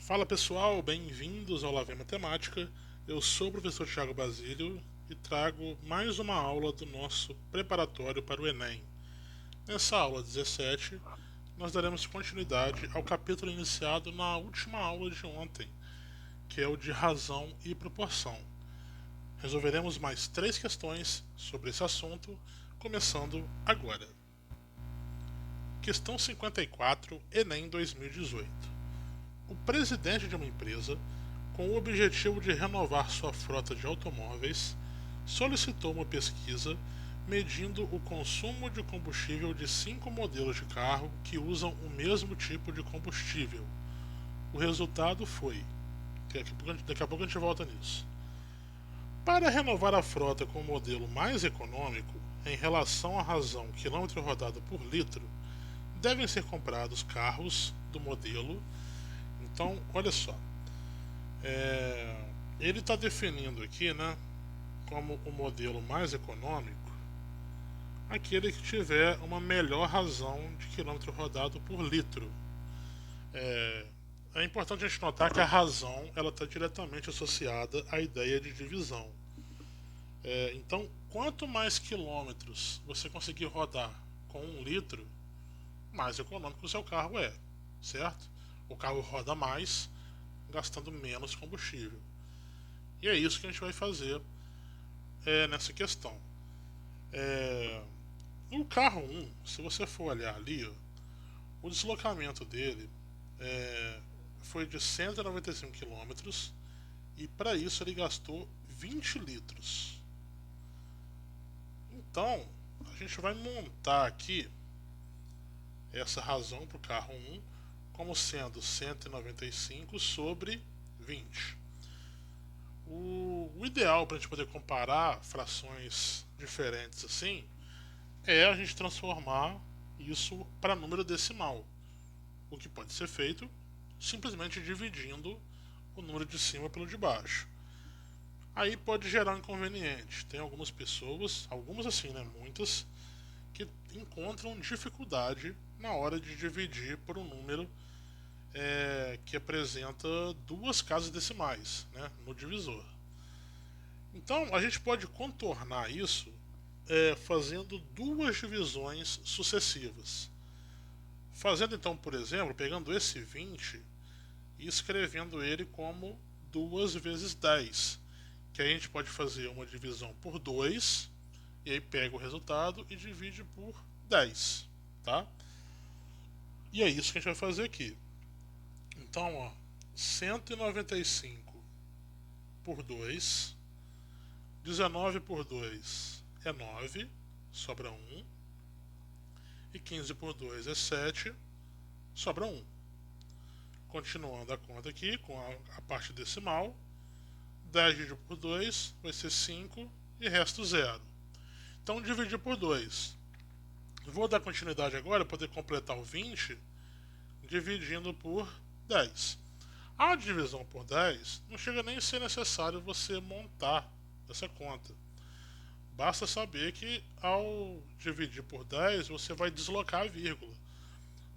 Fala pessoal, bem-vindos ao Lavem Matemática. Eu sou o professor Thiago Basílio e trago mais uma aula do nosso preparatório para o Enem. Nessa aula 17, nós daremos continuidade ao capítulo iniciado na última aula de ontem, que é o de razão e proporção. Resolveremos mais 3 questões sobre esse assunto, começando agora. Questão 54, Enem 2018. O presidente de uma empresa, com o objetivo de renovar sua frota de automóveis, solicitou uma pesquisa medindo o consumo de combustível de 5 modelos de carro que usam o mesmo tipo de combustível. O resultado foi. Daqui a pouco a gente volta nisso. Para renovar a frota com um modelo mais econômico, em relação à razão quilômetro rodado por litro, devem ser comprados carros do modelo. Então, olha só, ele está definindo aqui, né, como o modelo mais econômico aquele que tiver uma melhor razão de quilômetro rodado por litro. É importante a gente notar que a razão ela está diretamente associada à ideia de divisão. Então, quanto mais quilômetros você conseguir rodar com 1 litro, mais econômico o seu carro é, certo? O carro roda mais, gastando menos combustível. E é isso que a gente vai fazer nessa questão. No carro 1, se você for olhar ali, ó, o deslocamento dele foi de 195 quilômetros e para isso ele gastou 20 litros. Então, a gente vai montar aqui essa razão para o carro 1 como sendo 195 sobre 20. O ideal para a gente poder comparar frações diferentes assim é a gente transformar isso para número decimal, o que pode ser feito simplesmente dividindo o número de cima pelo de baixo. Aí pode gerar um inconveniente. Tem algumas pessoas, algumas assim, né, muitas, que encontram dificuldade na hora de dividir por um número que apresenta 2 casas decimais, né, no divisor. Então a gente pode contornar isso fazendo 2 divisões sucessivas. Fazendo então, por exemplo, pegando esse 20 e escrevendo ele como 2 vezes 10, que a gente pode fazer uma divisão por 2, e aí pega o resultado e divide por 10, tá? E é isso que a gente vai fazer aqui. Então, ó, 195 por 2, 19 por 2 é 9, sobra 1, e 15 por 2 é 7, sobra 1. Continuando a conta aqui com a parte decimal, 10 dividido por 2 vai ser 5 e resto 0. Então dividir por 2. Vou dar continuidade agora para poder completar o 20 dividindo por 10. A divisão por 10 não chega nem a ser necessário você montar essa conta. Basta saber que ao dividir por 10 você vai deslocar a vírgula.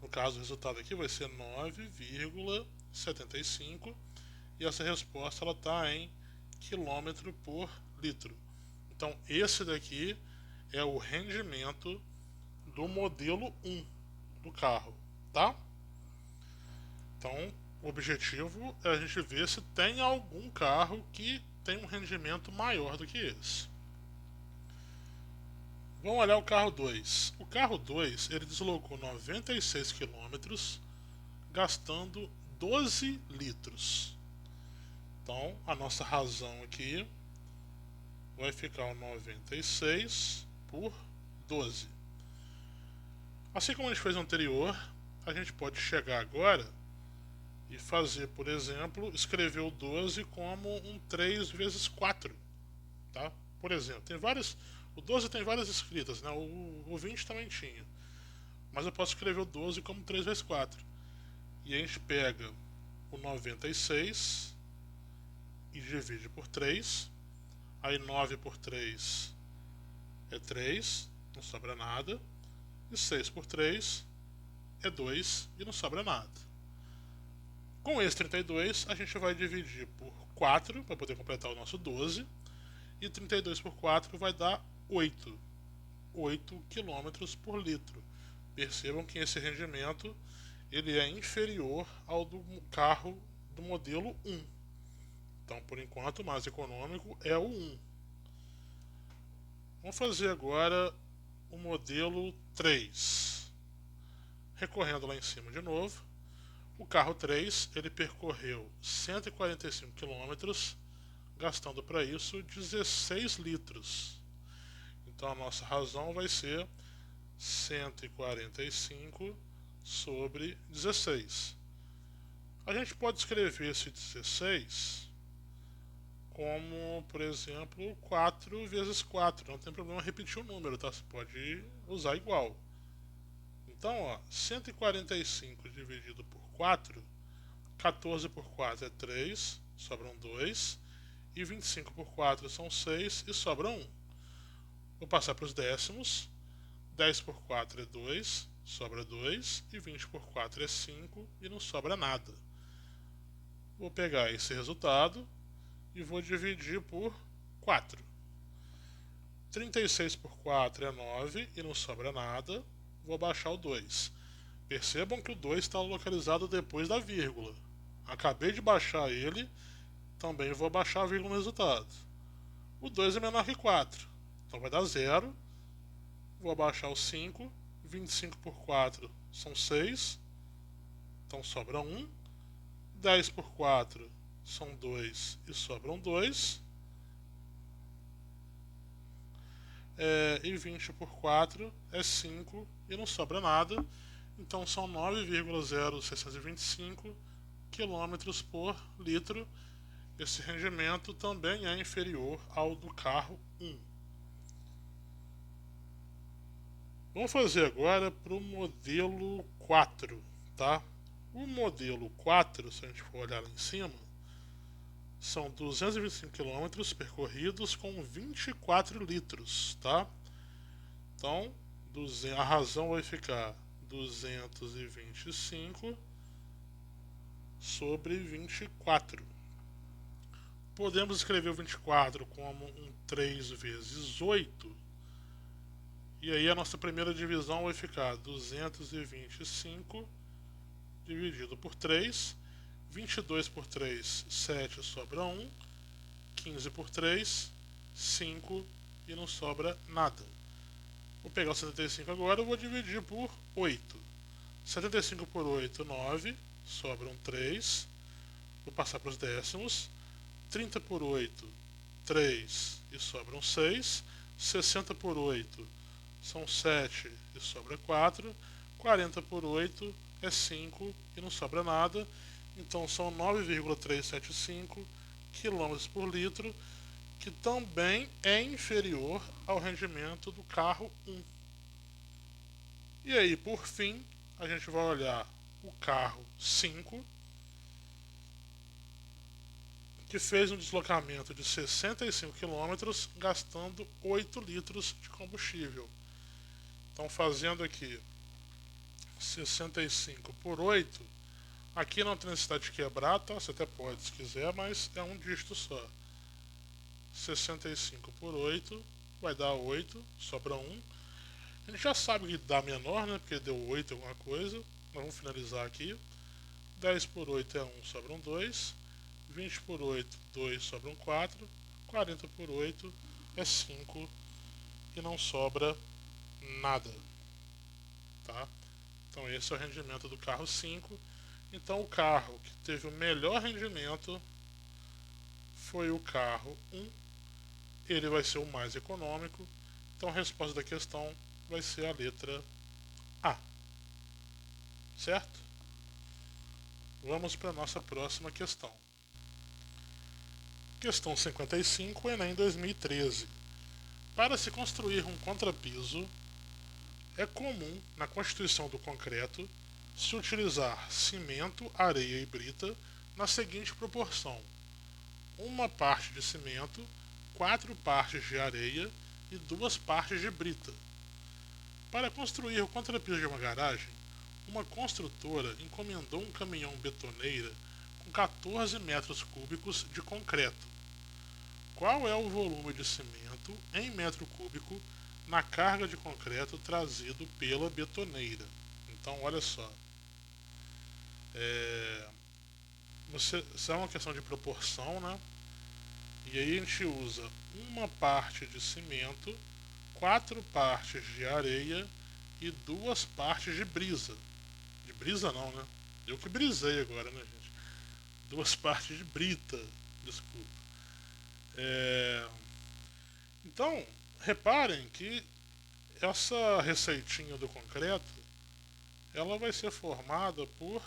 No caso, o resultado aqui vai ser 9,75 e essa resposta está em quilômetro por litro. Então, esse daqui é o rendimento do modelo 1 do carro, tá? Então, o objetivo é a gente ver se tem algum carro que tem um rendimento maior do que esse. Vamos olhar o carro 2. O carro 2 ele deslocou 96 quilômetros gastando 12 litros. Então, a nossa razão aqui vai ficar o 96 por 12. Assim como a gente fez no anterior, a gente pode chegar agora e fazer, por exemplo, escrever o 12 como um 3 vezes 4. Tá? Por exemplo, o 12 tem várias escritas, né? O 20 também tinha. Mas eu posso escrever o 12 como 3 vezes 4. E a gente pega o 96 e divide por 3. Aí 9 por 3 é 3, não sobra nada. E 6 por 3 é 2 e não sobra nada. Com esse 32, a gente vai dividir por 4 para poder completar o nosso 12. E 32 por 4 vai dar 8 km por litro. Percebam que esse rendimento ele é inferior ao do carro do modelo 1. Então, por enquanto, o mais econômico é o 1. Vamos fazer agora o modelo 3. Recorrendo lá em cima de novo, o carro 3 ele percorreu 145 km, gastando para isso 16 litros. Então a nossa razão vai ser 145 sobre 16. A gente pode escrever esse 16 como, por exemplo, 4 vezes 4. Não tem problema repetir o número, tá? Você pode usar igual. Então, ó, 145 dividido por 4, 14 por 4 é 3, sobram 2. E 25 por 4 são 6 e sobra 1. Vou passar para os décimos. 10 por 4 é 2, sobra 2. E 20 por 4 é 5 e não sobra nada. Vou pegar esse resultado e vou dividir por 4. 36 por 4 é 9 e não sobra nada. Vou baixar o 2. Percebam que o 2 está localizado depois da vírgula. Acabei de baixar ele, também vou baixar a vírgula no resultado. O 2 é menor que 4, então vai dar 0. Vou abaixar o 5. 25 por 4 são 6, então sobra 1. 10 por 4 são 2 e sobram 2. E 20 por 4 é 5 e não sobra nada. Então são 9,0625 km por litro. Esse rendimento também é inferior ao do carro 1. Vamos fazer agora para o modelo 4, tá? O modelo 4, se a gente for olhar lá em cima, são 225 km percorridos com 24 litros, tá? Então, a razão vai ficar 225 sobre 24. Podemos escrever o 24 como um 3 vezes 8. E aí a nossa primeira divisão vai ficar 225 dividido por 3. 22 por 3, 7, sobra 1. 15 por 3, 5 e não sobra nada. Vou pegar o 75 agora e vou dividir por 8. 75 por 8, 9, sobram 3. Vou passar para os décimos. 30 por 8, 3 e sobram 6. 60 por 8 são 7 e sobra 4. 40 por 8 é 5 e não sobra nada. Então são 9,375 km por litro, que também é inferior ao rendimento do carro 1. E aí, por fim, a gente vai olhar o carro 5, que fez um deslocamento de 65 km, gastando 8 litros de combustível. Então, fazendo aqui 65 por 8, aqui não tem necessidade de quebrar, tá? Você até pode se quiser, mas é um dígito só. 65 por 8 vai dar 8, sobra 1. A gente já sabe que dá menor, né? Porque deu 8 alguma coisa. Mas vamos finalizar aqui. 10 por 8 é 1, sobram 2. 20 por 8, 2, sobram 4. 40 por 8 é 5 e não sobra nada. Tá? Então esse é o rendimento do carro 5. Então o carro que teve o melhor rendimento foi o carro 1. Ele vai ser o mais econômico. Então a resposta da questão vai ser a letra A. Certo? Vamos para a nossa próxima questão. Questão 55, Enem 2013. Para se construir um contrapiso, é comum, na constituição do concreto, se utilizar cimento, areia e brita na seguinte proporção: uma parte de cimento, 4 partes de areia e 2 partes de brita. Para construir o contrapiso de uma garagem, uma construtora encomendou um caminhão betoneira 14 metros cúbicos de concreto. Qual é o volume de cimento em metro cúbico na carga de concreto trazido pela betoneira? Então, olha só. Isso é uma questão de proporção, né? E aí a gente usa uma parte de cimento, 4 partes de areia e 2 partes de brisa. De brisa não, né? Eu que brisei agora, né, gente? 2 partes de brita, desculpa. Então, reparem que essa receitinha do concreto, ela vai ser formada por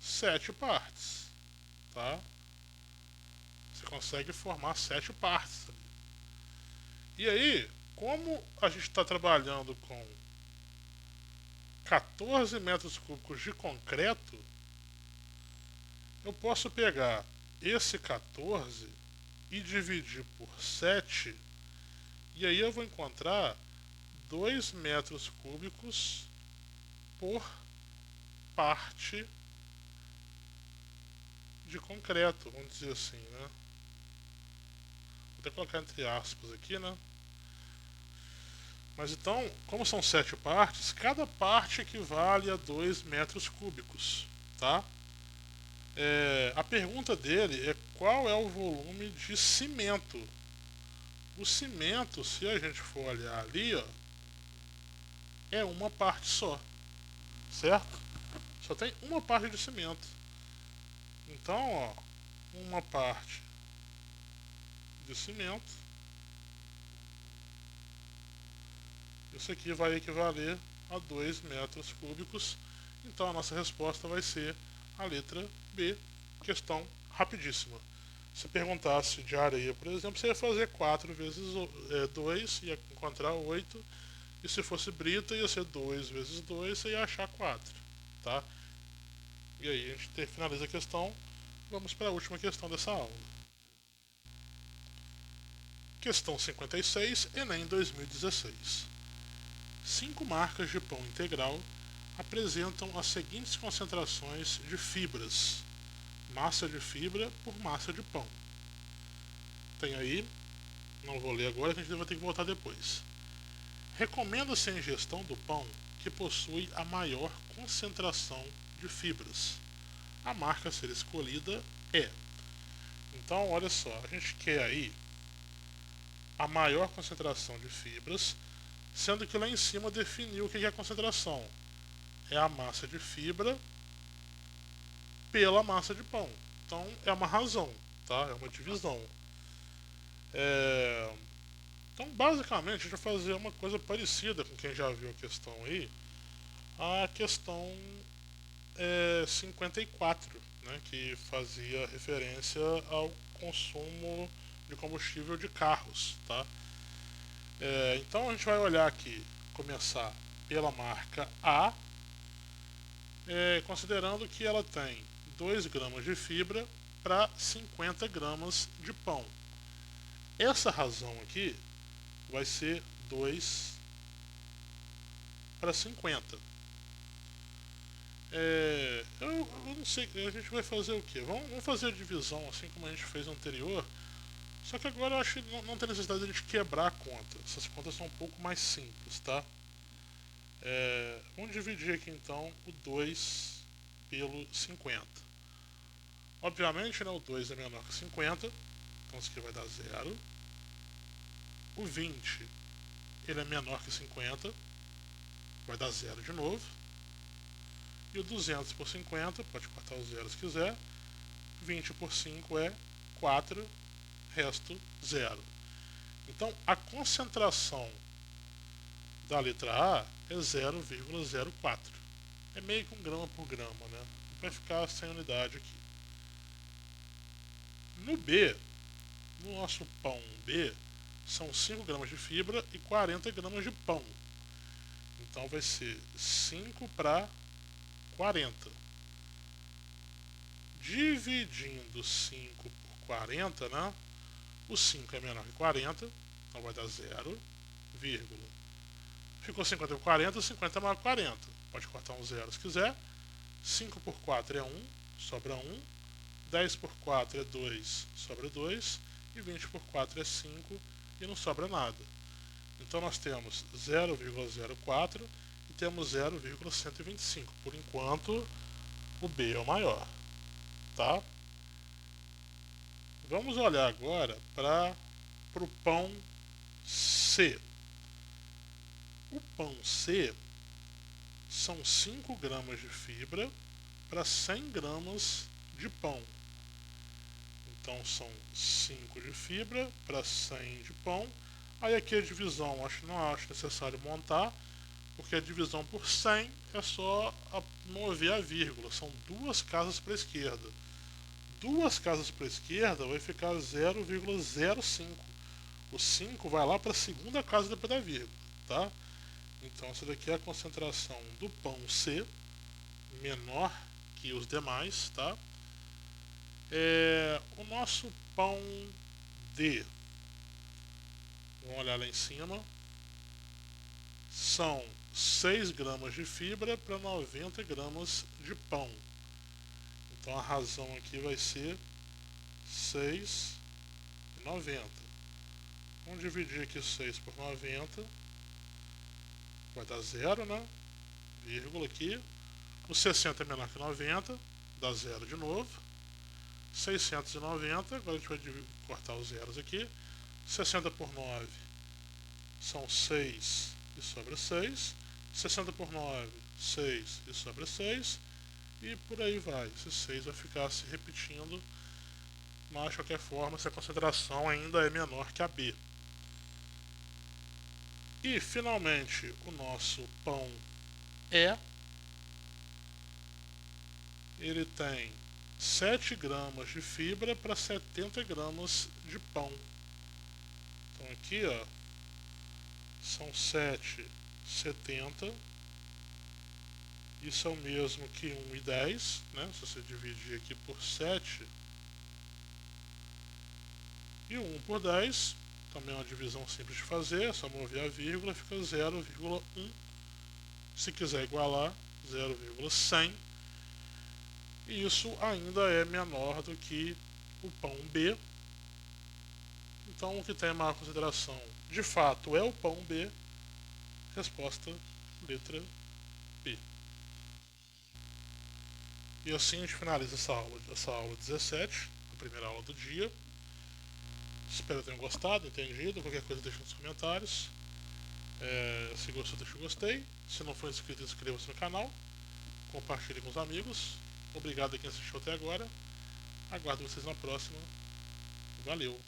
7 partes, tá? Você consegue formar 7 partes. E aí, como a gente está trabalhando com 14 metros cúbicos de concreto, eu posso pegar esse 14 e dividir por 7, e aí eu vou encontrar 2 metros cúbicos por parte de concreto, vamos dizer assim, né? Vou até colocar entre aspas aqui, né? Mas então, como são 7 partes, cada parte equivale a 2 metros cúbicos, tá? A pergunta dele é qual é o volume de cimento. O cimento, se a gente for olhar ali, ó, é uma parte só, certo? Só tem uma parte de cimento. Então, ó, uma parte de cimento, isso aqui vai equivaler a 2 metros cúbicos. Então a nossa resposta vai ser a letra B, questão rapidíssima. Se perguntasse de areia, por exemplo, você ia fazer 4 vezes 2, ia encontrar 8. E se fosse brita, ia ser 2 vezes 2, você ia achar 4. Tá? E aí a gente finaliza a questão. Vamos para a última questão dessa aula. Questão 56, Enem 2016. 5 marcas de pão integral apresentam as seguintes concentrações de fibras: massa de fibra por massa de pão. Tem aí, não vou ler agora, que a gente vai ter que voltar depois. Recomenda-se a ingestão do pão que possui a maior concentração de fibras. A marca a ser escolhida é. Então, olha só, a gente quer aí a maior concentração de fibras, sendo que lá em cima definiu o que é a concentração. É a massa de fibra pela massa de pão. Então é uma razão, tá? É uma divisão. Então basicamente a gente vai fazer uma coisa parecida com quem já viu a questão aí. A questão 54, né, que fazia referência ao consumo de combustível de carros, tá? Então a gente vai olhar aqui, começar pela marca A, considerando que ela tem 2 gramas de fibra para 50 gramas de pão. Essa razão aqui vai ser 2 para 50. Eu não sei, a gente vai fazer o que? Vamos fazer a divisão assim como a gente fez no anterior. Só que agora eu acho que não tem necessidade de a gente quebrar a conta. Essas contas são um pouco mais simples, tá? Vamos dividir aqui então o 2 pelo 50. Obviamente, né, o 2 é menor que 50, então isso aqui vai dar 0. O 20 ele é menor que 50, vai dar 0 de novo. E o 200 por 50, pode cortar os zeros se quiser. 20 por 5 é 4, resto 0. Então a concentração da letra A é 0,04. É meio que 1 grama por grama, né? Vai ficar sem unidade aqui. No B, no nosso pão B, são 5 gramas de fibra e 40 gramas de pão. Então vai ser 5 para 40. Dividindo 5 por 40, né? O 5 é menor que 40, então vai dar 0, vírgula. Ficou 50 por 40, 50 é maior que 40. Pode cortar um 0 se quiser. 5 por 4 é 1, sobra 1. 10 por 4 é 2, sobra 2. E 20 por 4 é 5 e não sobra nada. Então nós temos 0,04 e temos 0,125. Por enquanto, o B é o maior. Tá? Vamos olhar agora para o pão C. O pão C são 5 gramas de fibra para 100 gramas de pão. Então são 5 de fibra para 100 de pão. Aí aqui a divisão, não acho necessário montar, porque a divisão por 100 é só mover a vírgula. São 2 casas para a esquerda. 2 casas para a esquerda vai ficar 0,05. O 5 vai lá para a segunda casa depois da vírgula. Tá? Então essa daqui é a concentração do pão C, menor que os demais. Tá? O nosso pão D, vamos olhar lá em cima, são 6 gramas de fibra para 90 gramas de pão. Então a razão aqui vai ser 6,90. Vamos dividir aqui 6 por 90, vai dar 0, né? Vírgula aqui. O 60 é menor que 90, dá 0 de novo. 690, agora a gente vai cortar os zeros aqui. 60 por 9 são 6 e sobra 6. 60 por 9, 6 e sobra 6. E por aí vai. Esse 6 vai ficar se repetindo, mas de qualquer forma essa concentração ainda é menor que a B. E finalmente o nosso pão E, ele tem 7 gramas de fibra para 70 gramas de pão. Então aqui, ó, são 7, 70. Isso é o mesmo que 1 e 10, né? Se você dividir aqui por 7 e 1 por 10, também é uma divisão simples de fazer, é só mover a vírgula, fica 0,1. Se quiser igualar, 0,100. E isso ainda é menor do que o pão B. Então o que tem maior consideração de fato é o pão B. Resposta letra B. E assim a gente finaliza essa aula 17, a primeira aula do dia. Espero que tenham gostado, entendido. Qualquer coisa deixa nos comentários. Se gostou, deixa o gostei. Se não for inscrito, inscreva-se no canal. Compartilhe com os amigos. Obrigado a quem assistiu até agora. Aguardo vocês na próxima. Valeu!